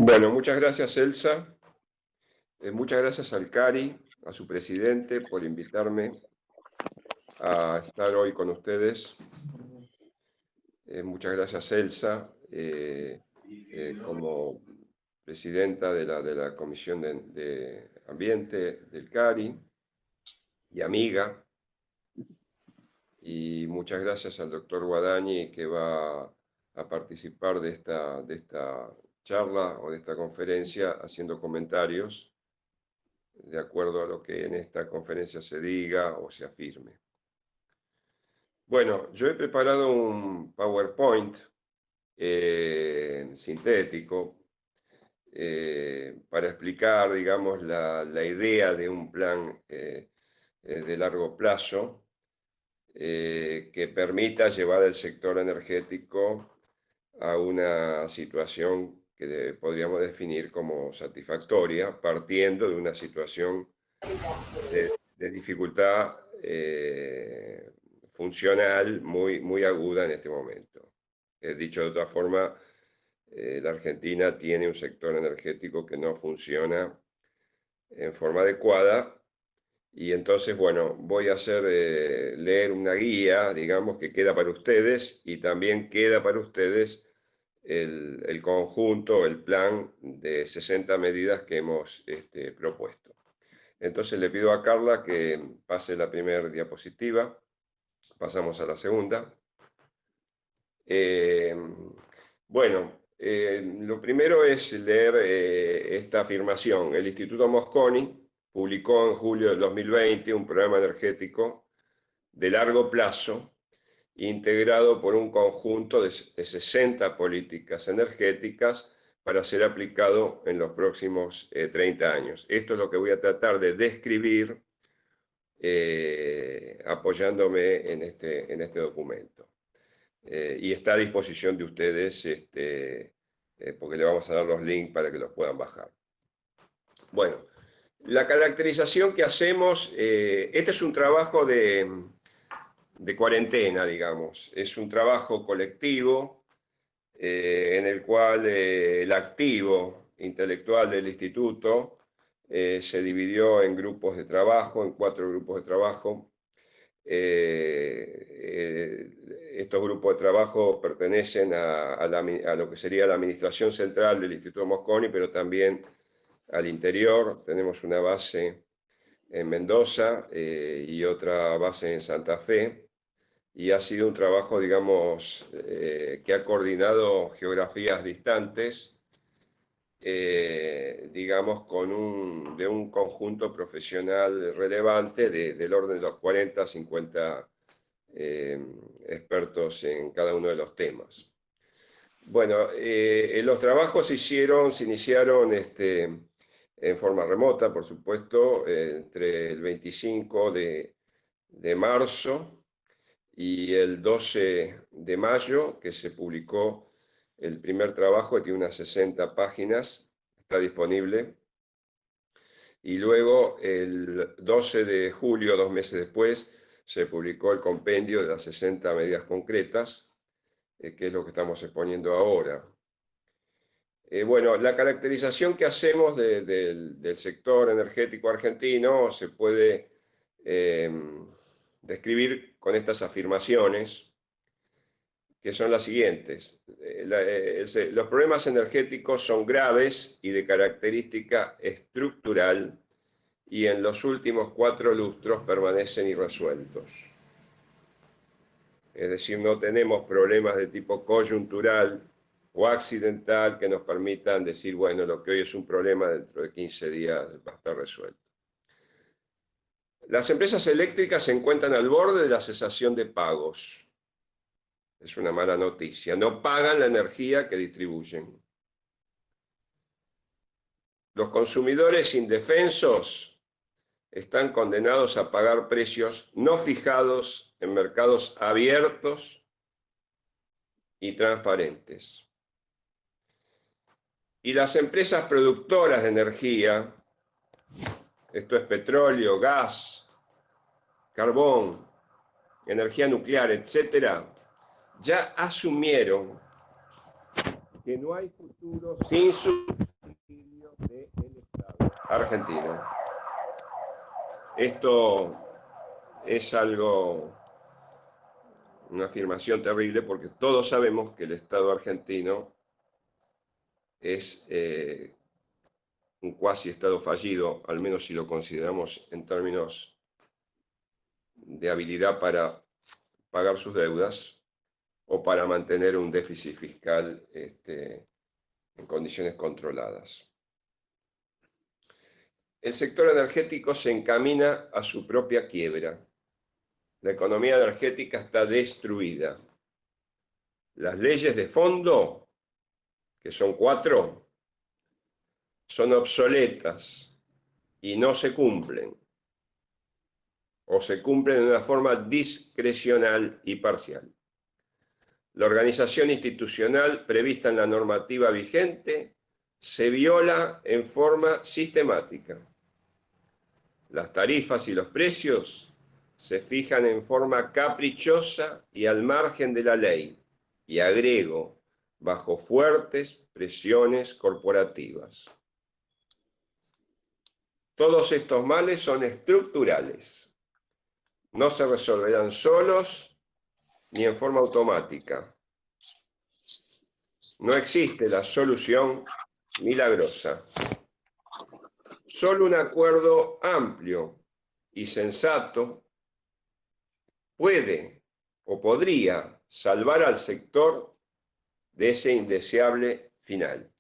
Bueno, muchas gracias, Elsa. Muchas gracias al CARI, a su presidente, por invitarme a estar hoy con ustedes. Muchas gracias, Elsa, como presidenta de la Comisión de Ambiente del CARI y amiga. Y muchas gracias al doctor Guadañi, que va a participar de esta charla o de esta conferencia haciendo comentarios de acuerdo a lo que en esta conferencia se diga o se afirme. Bueno, yo he preparado un PowerPoint sintético para explicar, digamos, la idea de un plan de largo plazo que permita llevar el sector energético a una situación que podríamos definir como satisfactoria, partiendo de una situación de dificultad funcional muy aguda en este momento. Dicho de otra forma, la Argentina tiene un sector energético que no funciona en forma adecuada y entonces, bueno, voy a hacer leer una guía, digamos, que queda para ustedes y también queda para ustedes el conjunto, el plan de 60 medidas que hemos propuesto. Entonces le pido a Carla que pase la primera diapositiva. Pasamos a la segunda. Bueno, lo primero es leer esta afirmación. El Instituto Mosconi publicó en julio del 2020 un programa energético de largo plazo integrado por un conjunto de 60 políticas energéticas para ser aplicado en los próximos 30 años. Esto es lo que voy a tratar de describir apoyándome en este documento. Y está a disposición de ustedes porque le vamos a dar los links para que los puedan bajar. Bueno, la caracterización que hacemos, este es un trabajo de cuarentena, digamos. Es un trabajo colectivo en el cual el activo intelectual del instituto se dividió en grupos de trabajo, en 4 grupos de trabajo. Estos grupos de trabajo pertenecen a lo que sería la administración central del Instituto Mosconi, pero también al interior. Tenemos una base en Mendoza y otra base en Santa Fe. Y ha sido un trabajo, digamos, que ha coordinado geografías distantes, digamos, de un conjunto profesional relevante del orden de los 40 a 50 expertos en cada uno de los temas. Bueno, los trabajos se iniciaron en forma remota, por supuesto, entre el 25 de marzo y el 12 de mayo, que se publicó el primer trabajo, que tiene unas 60 páginas, está disponible. Y luego, el 12 de julio, 2 meses después, se publicó el compendio de las 60 medidas concretas, que es lo que estamos exponiendo ahora. Bueno, la caracterización que hacemos del sector energético argentino se puede describir con estas afirmaciones, que son las siguientes. Los problemas energéticos son graves y de característica estructural y en los últimos 4 lustros permanecen irresueltos. Es decir, no tenemos problemas de tipo coyuntural o accidental que nos permitan decir, bueno, lo que hoy es un problema, dentro de 15 días va a estar resuelto. Las empresas eléctricas se encuentran al borde de la cesación de pagos. Es una mala noticia. No pagan la energía que distribuyen. Los consumidores indefensos están condenados a pagar precios no fijados en mercados abiertos y transparentes. Y las empresas productoras de energía, esto es petróleo, gas, carbón, energía nuclear, etcétera, ya asumieron que no hay futuro sin su del Estado argentino. Esto es una afirmación terrible, porque todos sabemos que el Estado argentino es un cuasi Estado fallido, al menos si lo consideramos en términos de habilidad para pagar sus deudas o para mantener un déficit fiscal en condiciones controladas. El sector energético se encamina a su propia quiebra. La economía energética está destruida. Las leyes de fondo, que son 4, son obsoletas y no se cumplen, o se cumplen de una forma discrecional y parcial. La organización institucional prevista en la normativa vigente se viola en forma sistemática. Las tarifas y los precios se fijan en forma caprichosa y al margen de la ley, y agrego, bajo fuertes presiones corporativas. Todos estos males son estructurales. No se resolverán solos ni en forma automática. No existe la solución milagrosa. Solo un acuerdo amplio y sensato puede o podría salvar al sector de ese indeseable final.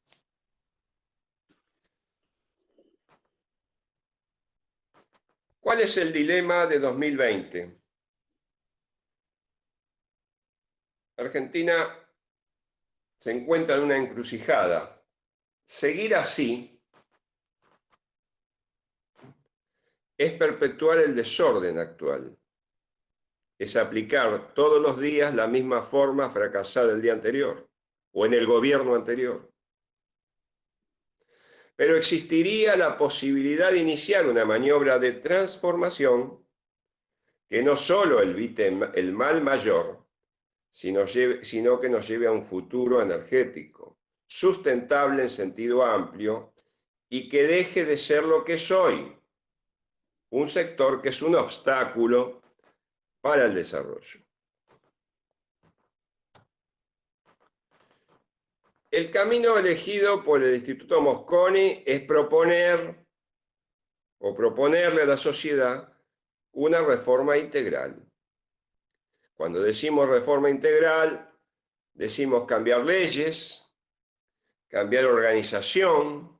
¿Cuál es el dilema de 2020? Argentina se encuentra en una encrucijada. Seguir así es perpetuar el desorden actual. Es aplicar todos los días la misma forma fracasada del día anterior o en el gobierno anterior. Pero existiría la posibilidad de iniciar una maniobra de transformación que no solo evite el mal mayor, sino que nos lleve a un futuro energético, sustentable en sentido amplio, y que deje de ser lo que es hoy, un sector que es un obstáculo para el desarrollo. El camino elegido por el Instituto Mosconi es proponerle a la sociedad una reforma integral. Cuando decimos reforma integral, decimos cambiar leyes, cambiar organización,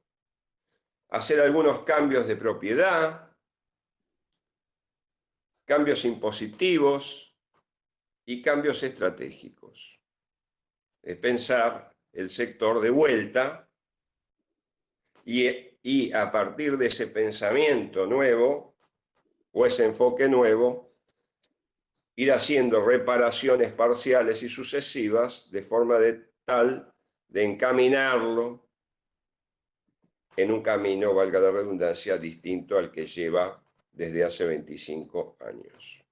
hacer algunos cambios de propiedad, cambios impositivos y cambios estratégicos. Es pensar el sector de vuelta y a partir de ese pensamiento nuevo o ese enfoque nuevo, ir haciendo reparaciones parciales y sucesivas de forma tal de encaminarlo en un camino, valga la redundancia, distinto al que lleva desde hace 25 años.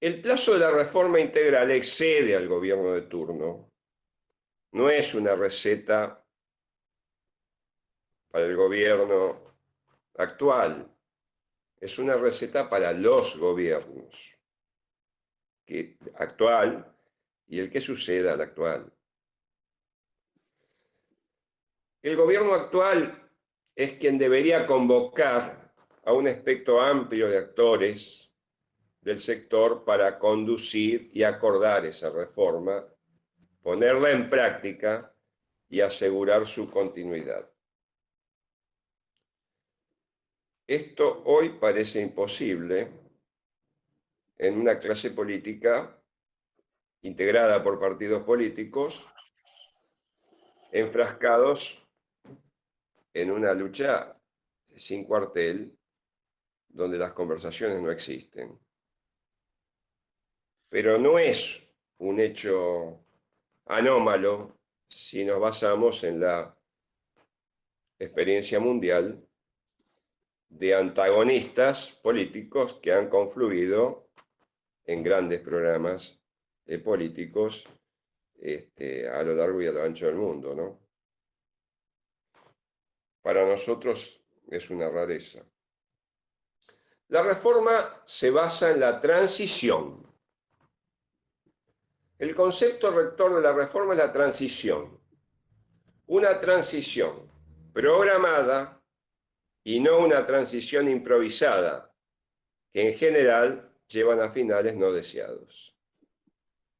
El plazo de la reforma integral excede al gobierno de turno. No es una receta para el gobierno actual, es una receta para los gobiernos actual y el que suceda al actual. El gobierno actual es quien debería convocar a un espectro amplio de actores del sector para conducir y acordar esa reforma, ponerla en práctica y asegurar su continuidad. Esto hoy parece imposible en una clase política integrada por partidos políticos enfrascados en una lucha sin cuartel donde las conversaciones no existen. Pero no es un hecho anómalo si nos basamos en la experiencia mundial de antagonistas políticos que han confluido en grandes programas políticos a lo largo y a lo ancho del mundo, ¿no? para nosotros es una rareza. La reforma se basa en la transición. El concepto rector de la reforma es la transición. Una transición programada y no una transición improvisada, que en general llevan a finales no deseados.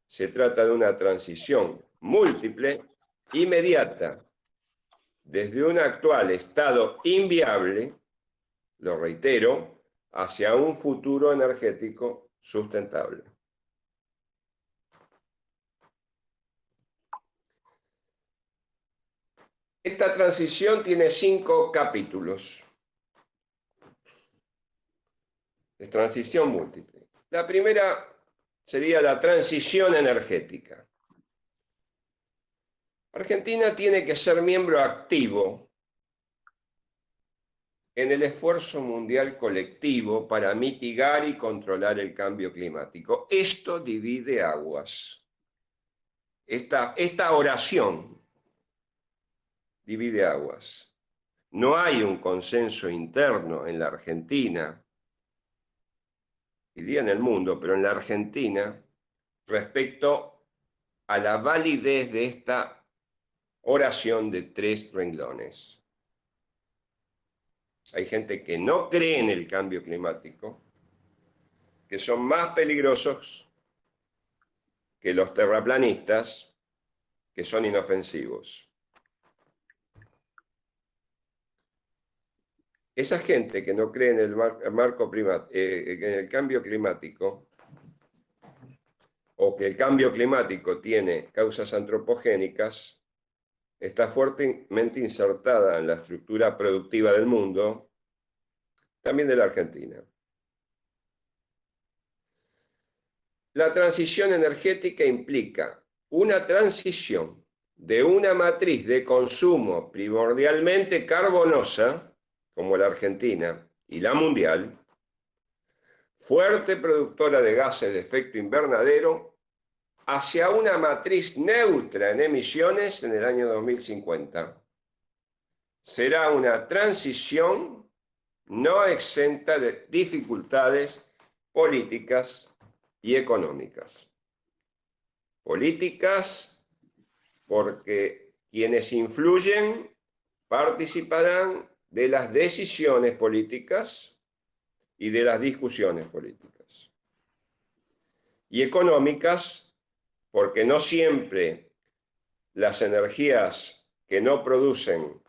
Se trata de una transición múltiple, inmediata, desde un actual estado inviable, lo reitero, hacia un futuro energético sustentable. Esta transición tiene 5 capítulos. Es transición múltiple. La primera sería la transición energética. Argentina tiene que ser miembro activo en el esfuerzo mundial colectivo para mitigar y controlar el cambio climático. Esto divide aguas. Esta oración divide aguas. No hay un consenso interno en la Argentina, diría en el mundo, pero en la Argentina, respecto a la validez de esta oración de 3 renglones. Hay gente que no cree en el cambio climático, que son más peligrosos que los terraplanistas, que son inofensivos. Esa gente que no cree en en el cambio climático, o que el cambio climático tiene causas antropogénicas, está fuertemente insertada en la estructura productiva del mundo, también de la Argentina. La transición energética implica una transición de una matriz de consumo primordialmente carbonosa, como la Argentina y la mundial, fuerte productora de gases de efecto invernadero, hacia una matriz neutra en emisiones en el año 2050. Será una transición no exenta de dificultades políticas y económicas. Políticas porque quienes influyen participarán de las decisiones políticas y de las discusiones políticas. Y económicas porque no siempre las energías que no producen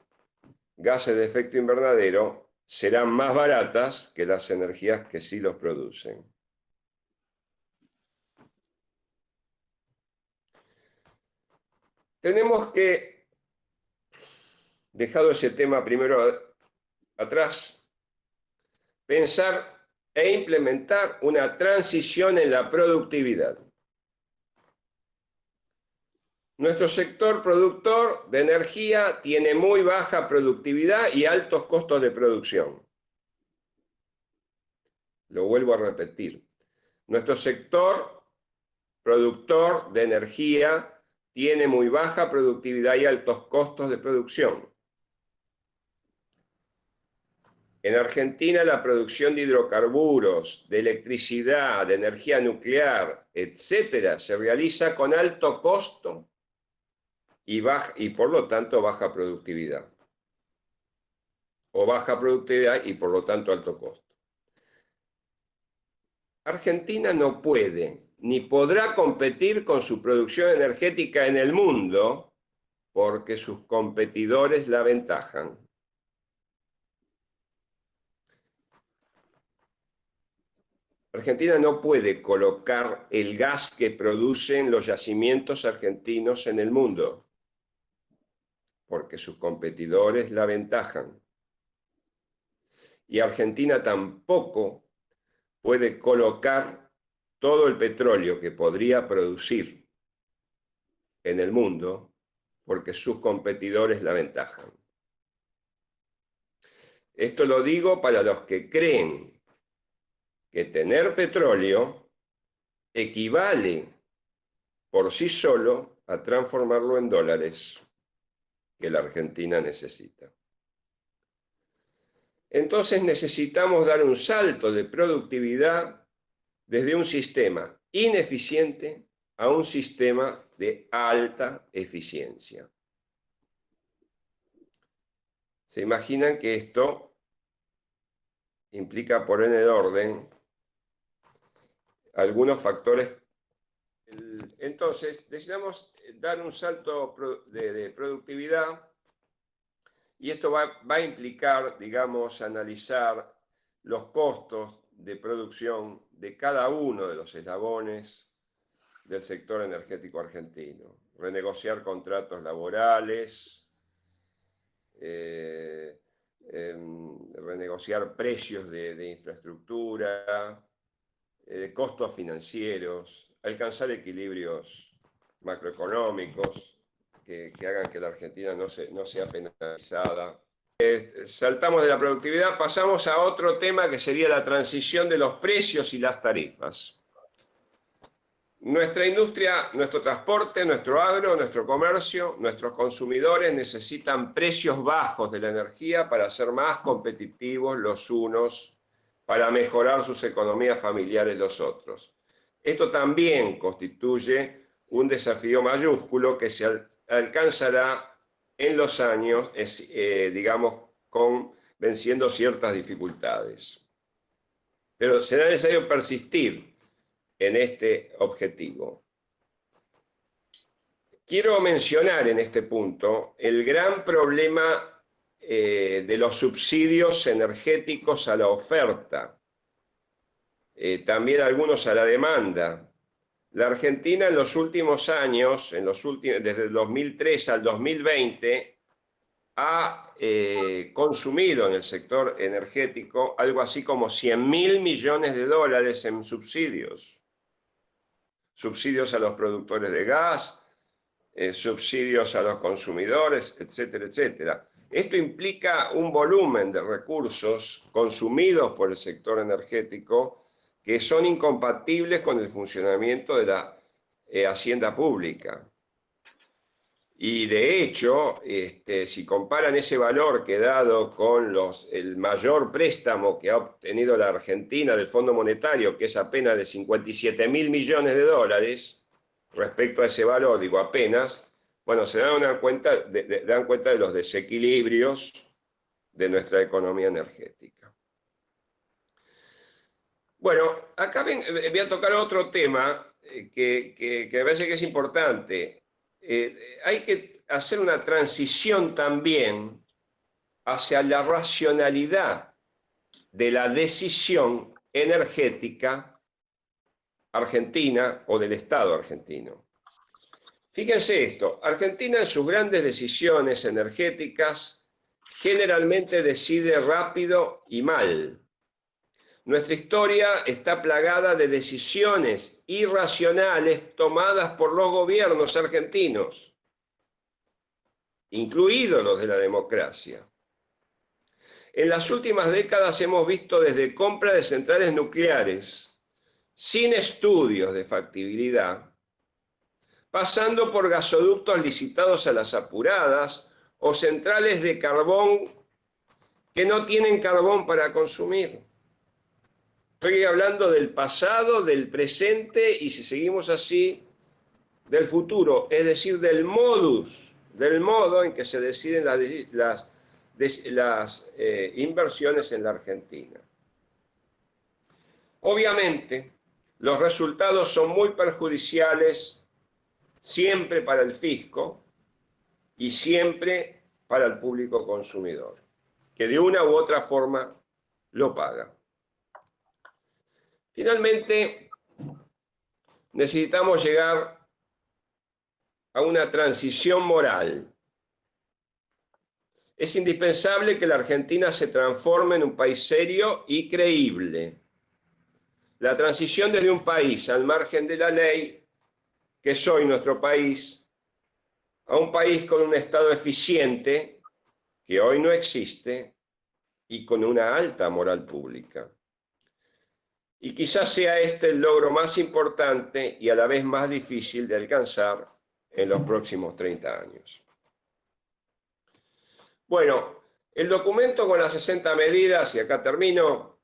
gases de efecto invernadero serán más baratas que las energías que sí los producen. Tenemos que, dejado ese tema primero atrás, pensar e implementar una transición en la productividad. Nuestro sector productor de energía tiene muy baja productividad y altos costos de producción. Lo vuelvo a repetir. Nuestro sector productor de energía tiene muy baja productividad y altos costos de producción. En Argentina la producción de hidrocarburos, de electricidad, de energía nuclear, etcétera, se realiza con alto costo y por lo tanto baja productividad. O baja productividad y por lo tanto alto costo. Argentina no puede ni podrá competir con su producción energética en el mundo porque sus competidores la aventajan. Argentina no puede colocar el gas que producen los yacimientos argentinos en el mundo porque sus competidores la aventajan. Y Argentina tampoco puede colocar todo el petróleo que podría producir en el mundo porque sus competidores la aventajan. Esto lo digo para los que creen que tener petróleo equivale por sí solo a transformarlo en dólares que la Argentina necesita. entonces necesitamos dar un salto de productividad desde un sistema ineficiente a un sistema de alta eficiencia. ¿Se imaginan que esto implica poner en orden algunos factores? Entonces, necesitamos dar un salto de productividad y esto va a implicar, digamos, analizar los costos de producción de cada uno de los eslabones del sector energético argentino. Renegociar contratos laborales, renegociar precios de infraestructura, costos financieros, alcanzar equilibrios macroeconómicos que hagan que la Argentina no sea penalizada. Saltamos de la productividad, pasamos a otro tema que sería la transición de los precios y las tarifas. Nuestra industria, nuestro transporte, nuestro agro, nuestro comercio, nuestros consumidores necesitan precios bajos de la energía para ser más competitivos los unos, para mejorar sus economías familiares los otros. Esto también constituye un desafío mayúsculo que se alcanzará en los años, digamos, venciendo ciertas dificultades. Pero será necesario persistir en este objetivo. Quiero mencionar en este punto el gran problema de los subsidios energéticos a la oferta, también algunos a la demanda. La Argentina en los últimos años, desde el 2003 al 2020, ha consumido en el sector energético algo así como 100.000 millones de dólares en subsidios. Subsidios a los productores de gas, subsidios a los consumidores, etcétera, etcétera. Esto implica un volumen de recursos consumidos por el sector energético que son incompatibles con el funcionamiento de la hacienda pública. Y de hecho, si comparan ese valor que dado con el mayor préstamo que ha obtenido la Argentina del Fondo Monetario, que es apenas de 57.000 millones de dólares, respecto a ese valor, digo apenas, bueno, se dan cuenta de los desequilibrios de nuestra economía energética. Bueno, acá voy a tocar otro tema que me parece que es importante. Hay que hacer una transición también hacia la racionalidad de la decisión energética argentina o del Estado argentino. Fíjense esto, Argentina en sus grandes decisiones energéticas generalmente decide rápido y mal. Nuestra historia está plagada de decisiones irracionales tomadas por los gobiernos argentinos, incluidos los de la democracia. En las últimas décadas hemos visto desde compra de centrales nucleares sin estudios de factibilidad, pasando por gasoductos licitados a las apuradas o centrales de carbón que no tienen carbón para consumir. Estoy hablando del pasado, del presente y, si seguimos así, del futuro, es decir, del modo en que se deciden las inversiones en la Argentina. Obviamente, los resultados son muy perjudiciales siempre para el fisco y siempre para el público consumidor, que de una u otra forma lo paga. Finalmente, necesitamos llegar a una transición moral. Es indispensable que la Argentina se transforme en un país serio y creíble. La transición desde un país al margen de la ley, que es hoy nuestro país, a un país con un Estado eficiente, que hoy no existe, y con una alta moral pública. Y quizás sea este el logro más importante y a la vez más difícil de alcanzar en los próximos 30 años. Bueno, El documento con las 60 medidas, y acá termino,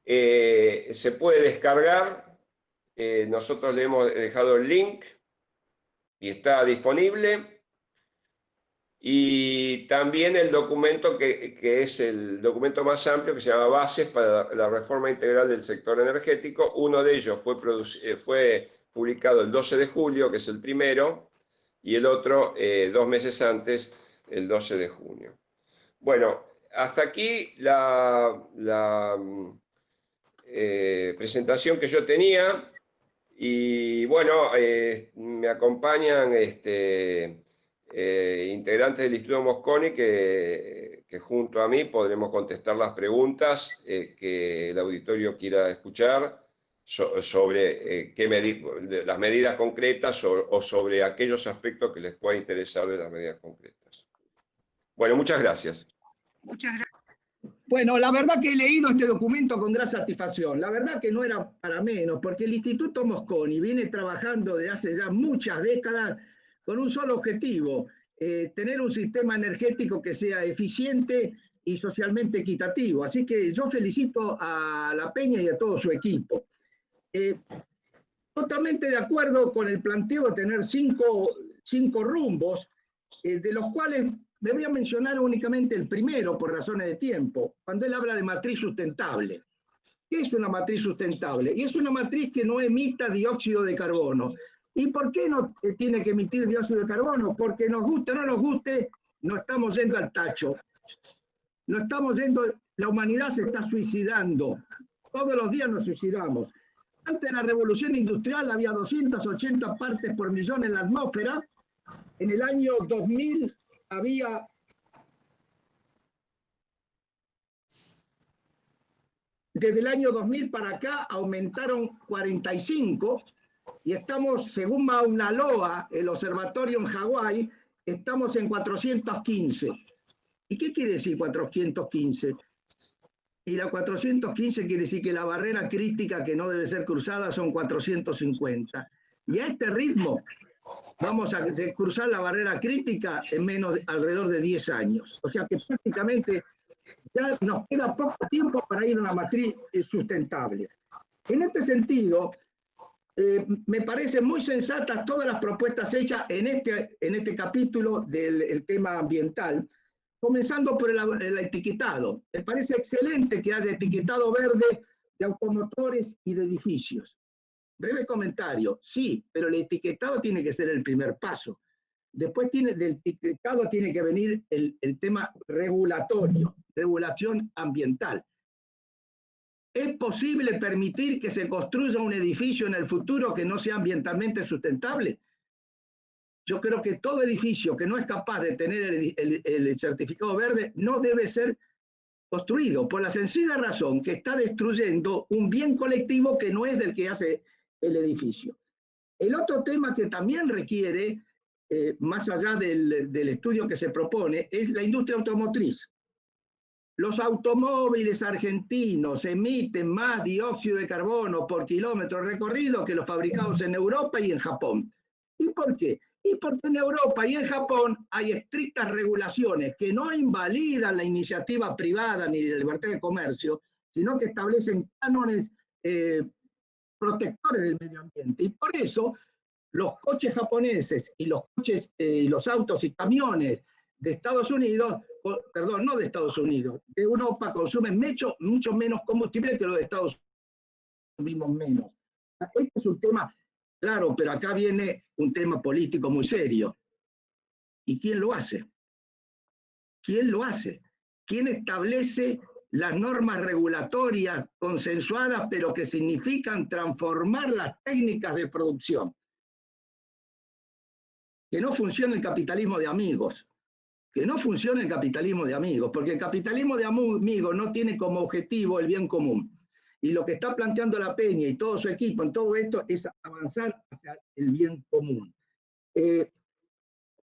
se puede descargar. Nosotros le hemos dejado el link y está disponible. Y también el documento que es el documento más amplio, que se llama Bases para la Reforma Integral del Sector Energético. Uno de ellos fue publicado el 12 de julio, que es el primero, y el otro 2 meses antes, el 12 de junio. Bueno, hasta aquí la presentación que yo tenía. Y bueno, me acompañan integrantes del Instituto Mosconi que junto a mí podremos contestar las preguntas que el auditorio quiera escuchar sobre las medidas concretas o sobre aquellos aspectos que les pueda interesar de las medidas concretas. Bueno, muchas gracias. Muchas gracias. Bueno, la verdad que he leído este documento con gran satisfacción. La verdad que no era para menos, porque el Instituto Mosconi viene trabajando desde hace ya muchas décadas con un solo objetivo, tener un sistema energético que sea eficiente y socialmente equitativo. Así que yo felicito a La Peña y a todo su equipo. Totalmente de acuerdo con el planteo de tener cinco rumbos, de los cuales me voy a mencionar únicamente el primero por razones de tiempo, cuando él habla de matriz sustentable. ¿Qué es una matriz sustentable? Y es una matriz que no emita dióxido de carbono. ¿Y por qué no tiene que emitir dióxido de carbono? Porque nos guste o no nos guste, no estamos yendo al tacho. No estamos yendo, la humanidad se está suicidando. Todos los días nos suicidamos. Antes de la revolución industrial había 280 partes por millón en la atmósfera. En el año 2000 había desde el año 2000 para acá aumentaron 45 y estamos, según Mauna Loa, el observatorio en Hawái, estamos en 415. ¿Y qué quiere decir 415? Y la 415 quiere decir que la barrera crítica que no debe ser cruzada son 450. Y a este ritmo vamos a cruzar la barrera crítica en alrededor de 10 años. O sea que prácticamente ya nos queda poco tiempo para ir a una matriz sustentable. En este sentido, me parecen muy sensatas todas las propuestas hechas en este capítulo del tema ambiental, comenzando por el etiquetado. Me parece excelente que haya etiquetado verde de automotores y de edificios. Breve comentario, sí, pero el etiquetado tiene que ser el primer paso. Después del etiquetado tiene que venir el tema regulatorio, regulación ambiental. ¿Es posible permitir que se construya un edificio en el futuro que no sea ambientalmente sustentable? Yo creo que todo edificio que no es capaz de tener el certificado verde no debe ser construido, por la sencilla razón que está destruyendo un bien colectivo que no es del que hace el edificio. El otro tema que también requiere, más allá del estudio que se propone, es la industria automotriz. Los automóviles argentinos emiten más dióxido de carbono por kilómetro recorrido que los fabricados en Europa y en Japón. ¿Y por qué? Y porque en Europa y en Japón hay estrictas regulaciones que no invalidan la iniciativa privada ni la libertad de comercio, sino que establecen cánones protectores del medio ambiente. Y por eso los coches japoneses y los autos y camiones de Estados Unidos, perdón, no de Estados Unidos, de Europa consumen mucho menos combustible que los de Estados Unidos consumimos menos. Este es un tema, claro, pero acá viene un tema político muy serio. ¿Y quién lo hace? ¿Quién lo hace? ¿Quién establece las normas regulatorias consensuadas, pero que significan transformar las técnicas de producción? Que no funcione el capitalismo de amigos. Que no funcione el capitalismo de amigos, porque el capitalismo de amigos no tiene como objetivo el bien común. Y lo que está planteando La Peña y todo su equipo en todo esto es avanzar hacia el bien común.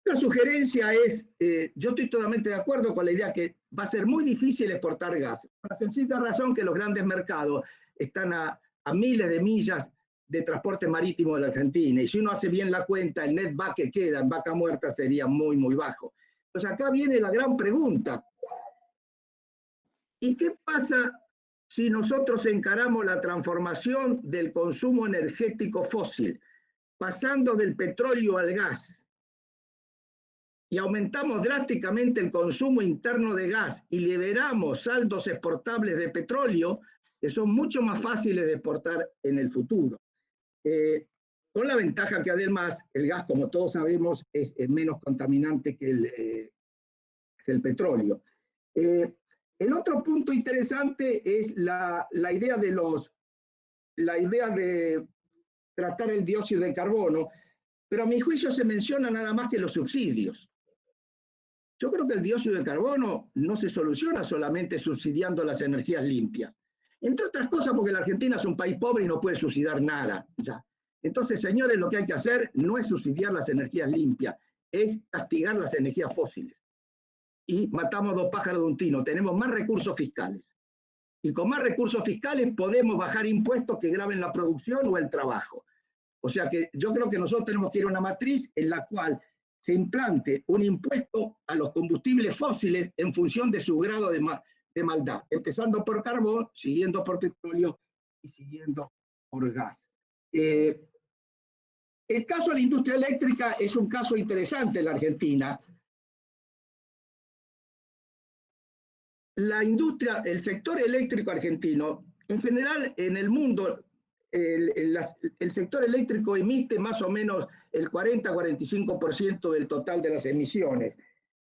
La sugerencia es, yo estoy totalmente de acuerdo con la idea que va a ser muy difícil exportar gas, por la sencilla razón que los grandes mercados están a miles de millas de transporte marítimo de la Argentina, y si uno hace bien la cuenta, el netback que queda en vaca muerta sería muy, muy bajo. Entonces acá viene la gran pregunta, ¿Y qué pasa si nosotros encaramos la transformación del consumo energético fósil, pasando del petróleo al gas, y aumentamos drásticamente el consumo interno de gas y liberamos saldos exportables de petróleo, que son mucho más fáciles de exportar en el futuro? Con la ventaja que además el gas, como todos sabemos, es menos contaminante que el petróleo. El otro punto interesante es la idea de tratar el dióxido de carbono, pero a mi juicio se menciona nada más que los subsidios. Yo creo que el dióxido de carbono no se soluciona solamente subsidiando las energías limpias. Entre otras cosas porque la Argentina es un país pobre y no puede subsidiar nada. Ya. Entonces, señores, lo que hay que hacer no es subsidiar las energías limpias, es castigar las energías fósiles. Y matamos dos pájaros de un tiro. Tenemos más recursos fiscales. Y con más recursos fiscales podemos bajar impuestos que graven la producción o el trabajo. O sea que yo creo que nosotros tenemos que ir a una matriz en la cual se implante un impuesto a los combustibles fósiles en función de su grado de maldad, empezando por carbón, siguiendo por petróleo y siguiendo por gas. El caso de la industria eléctrica es un caso interesante en la Argentina. La industria, el sector eléctrico argentino, en general en el mundo, el sector eléctrico emite más o menos el 40-45% del total de las emisiones.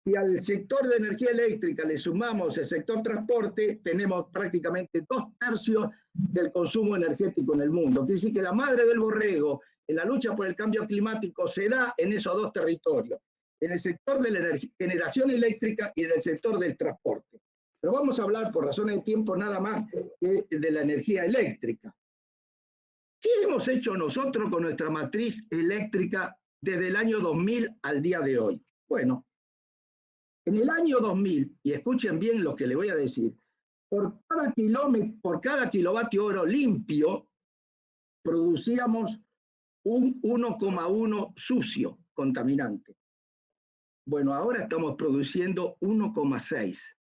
Si al sector de energía eléctrica le sumamos el sector transporte, tenemos prácticamente 2/3 del consumo energético en el mundo. Quiere decir que la madre del borrego en la lucha por el cambio climático se da en esos dos territorios, en el sector de la generación eléctrica y en el sector del transporte. Pero vamos a hablar, por razones de tiempo, nada más que de la energía eléctrica. ¿Qué hemos hecho nosotros con nuestra matriz eléctrica desde el año 2000 al día de hoy? Bueno, en el año 2000, y escuchen bien lo que les voy a decir, por cada kilovatio hora limpio, producíamos un 1,1 sucio, contaminante. Bueno, ahora estamos produciendo 1,6.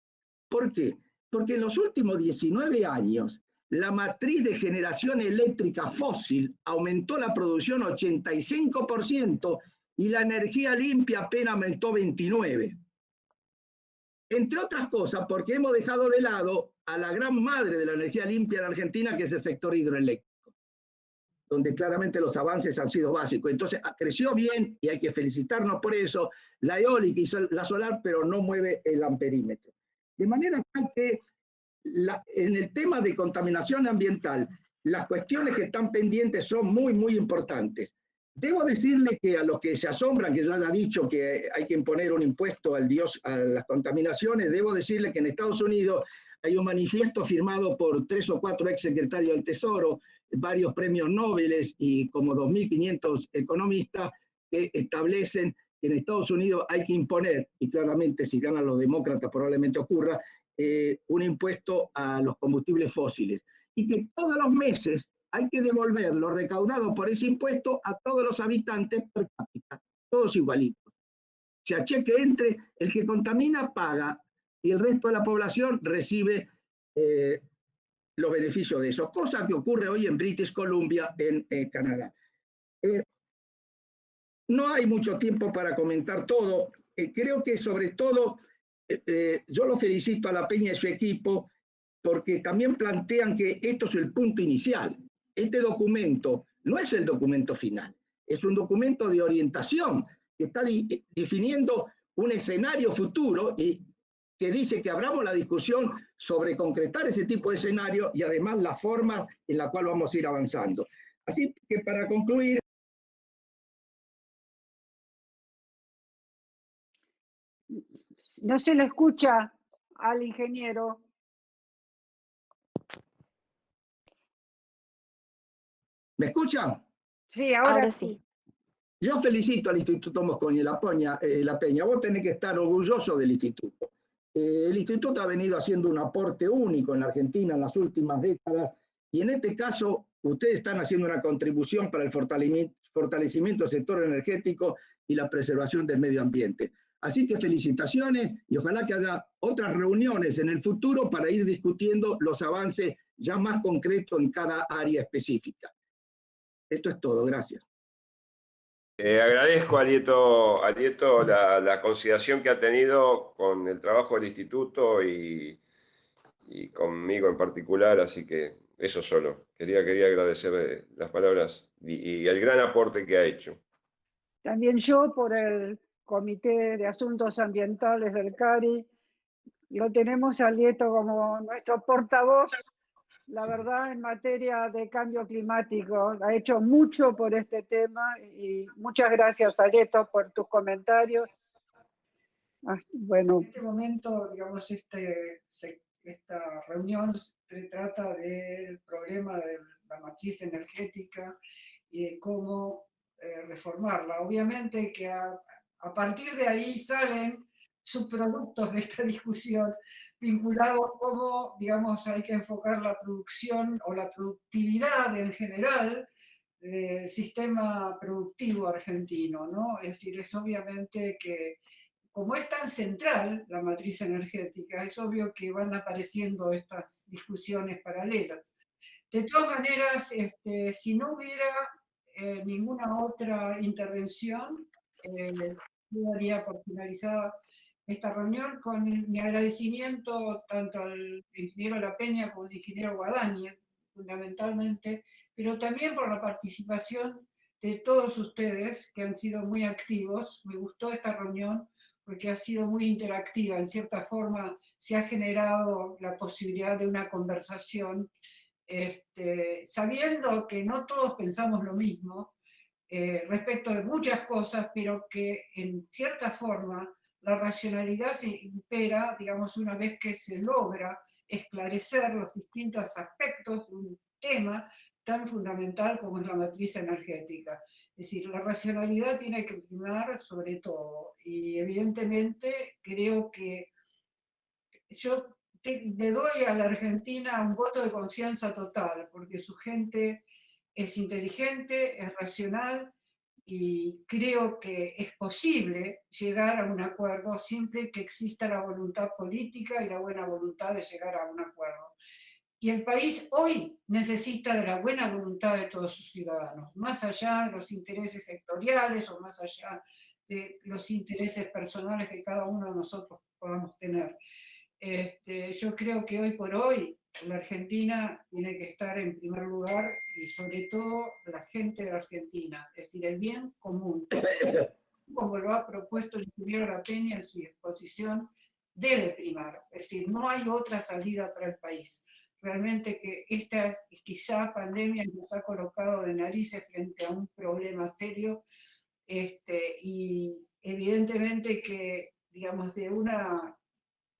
¿Por qué? Porque en los últimos 19 años, la matriz de generación eléctrica fósil aumentó la producción 85% y la energía limpia apenas aumentó 29%. Entre otras cosas, porque hemos dejado de lado a la gran madre de la energía limpia en Argentina, que es el sector hidroeléctrico, donde claramente los avances han sido básicos. Entonces, creció bien y hay que felicitarnos por eso, la eólica y la solar, pero no mueve el amperímetro. De manera tal que en el tema de contaminación ambiental, las cuestiones que están pendientes son muy, muy importantes. Debo decirle que a los que se asombran, que yo haya dicho que hay que imponer un impuesto a las contaminaciones, debo decirle que en Estados Unidos hay un manifiesto firmado por 3 o 4 exsecretarios del Tesoro, varios premios Nobel y como 2.500 economistas que establecen que en Estados Unidos hay que imponer, y claramente si ganan los demócratas probablemente ocurra, un impuesto a los combustibles fósiles. Y que todos los meses hay que devolver lo recaudado por ese impuesto a todos los habitantes per cápita, todos igualitos. O sea, cheque entre, el que contamina paga y el resto de la población recibe los beneficios de eso, cosa que ocurre hoy en British Columbia, en Canadá. No hay mucho tiempo para comentar todo. Creo que sobre todo yo lo felicito a La Peña y su equipo porque también plantean que esto es el punto inicial. Este documento no es el documento final, es un documento de orientación que está definiendo un escenario futuro y que dice que abramos la discusión sobre concretar ese tipo de escenario y además la forma en la cual vamos a ir avanzando. Así que para concluir... No se lo escucha al ingeniero. ¿Me escuchan? Sí, ahora sí. Yo felicito al Instituto Mosconi La Peña. Vos tenés que estar orgulloso del instituto. El instituto ha venido haciendo un aporte único en la Argentina en las últimas décadas y en este caso ustedes están haciendo una contribución para el fortalecimiento del sector energético y la preservación del medio ambiente. Así que felicitaciones y ojalá que haya otras reuniones en el futuro para ir discutiendo los avances ya más concretos en cada área específica. Esto es todo, gracias. Agradezco, Alieto, la consideración que ha tenido con el trabajo del instituto y conmigo en particular, así que eso solo. Quería agradecer las palabras y el gran aporte que ha hecho. También yo por el Comité de Asuntos Ambientales del CARI, lo tenemos a Alieto como nuestro portavoz, la verdad, en materia de cambio climático. Ha hecho mucho por este tema y muchas gracias, Alieto, por tus comentarios. Bueno. En este momento, digamos, esta reunión se trata del problema de la matriz energética y de cómo reformarla. Obviamente que a partir de ahí salen subproductos de esta discusión vinculados cómo, digamos, hay que enfocar la producción o la productividad en general del sistema productivo argentino, ¿no? Es decir, es obviamente que como es tan central la matriz energética, es obvio que van apareciendo estas discusiones paralelas. De todas maneras, si no hubiera ninguna otra intervención, yo daría por finalizada esta reunión con mi agradecimiento tanto al ingeniero La Peña como al ingeniero Guadaña, fundamentalmente, pero también por la participación de todos ustedes que han sido muy activos. Me gustó esta reunión porque ha sido muy interactiva. En cierta forma se ha generado la posibilidad de una conversación, sabiendo que no todos pensamos lo mismo respecto de muchas cosas, pero que en cierta forma la racionalidad se impera, digamos, una vez que se logra esclarecer los distintos aspectos de un tema tan fundamental como es la matriz energética. Es decir, la racionalidad tiene que primar sobre todo, y evidentemente creo que yo le doy a la Argentina un voto de confianza total, porque su gente es inteligente, es racional, y creo que es posible llegar a un acuerdo siempre que exista la voluntad política y la buena voluntad de llegar a un acuerdo. Y el país hoy necesita de la buena voluntad de todos sus ciudadanos, más allá de los intereses sectoriales o más allá de los intereses personales que cada uno de nosotros podamos tener. Yo creo que hoy por hoy la Argentina tiene que estar en primer lugar y sobre todo la gente de la Argentina, es decir, el bien común, como lo ha propuesto el ingeniero La Peña en su exposición, debe primar, es decir, no hay otra salida para el país. Realmente que esta quizá pandemia nos ha colocado de narices frente a un problema serio, y evidentemente que, digamos, de una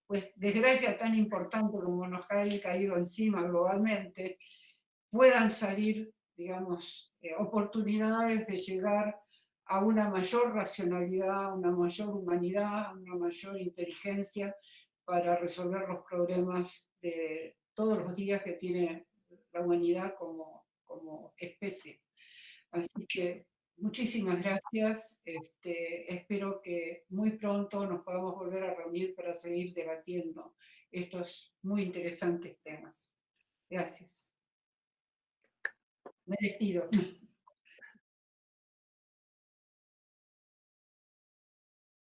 pues, desgracia tan importante como nos ha caído encima globalmente, puedan salir, digamos, oportunidades de llegar a una mayor racionalidad, una mayor humanidad, una mayor inteligencia para resolver los problemas de todos los días que tiene la humanidad como especie. Así que muchísimas gracias. Espero que muy pronto nos podamos volver a reunir para seguir debatiendo estos muy interesantes temas. Gracias. Me despido.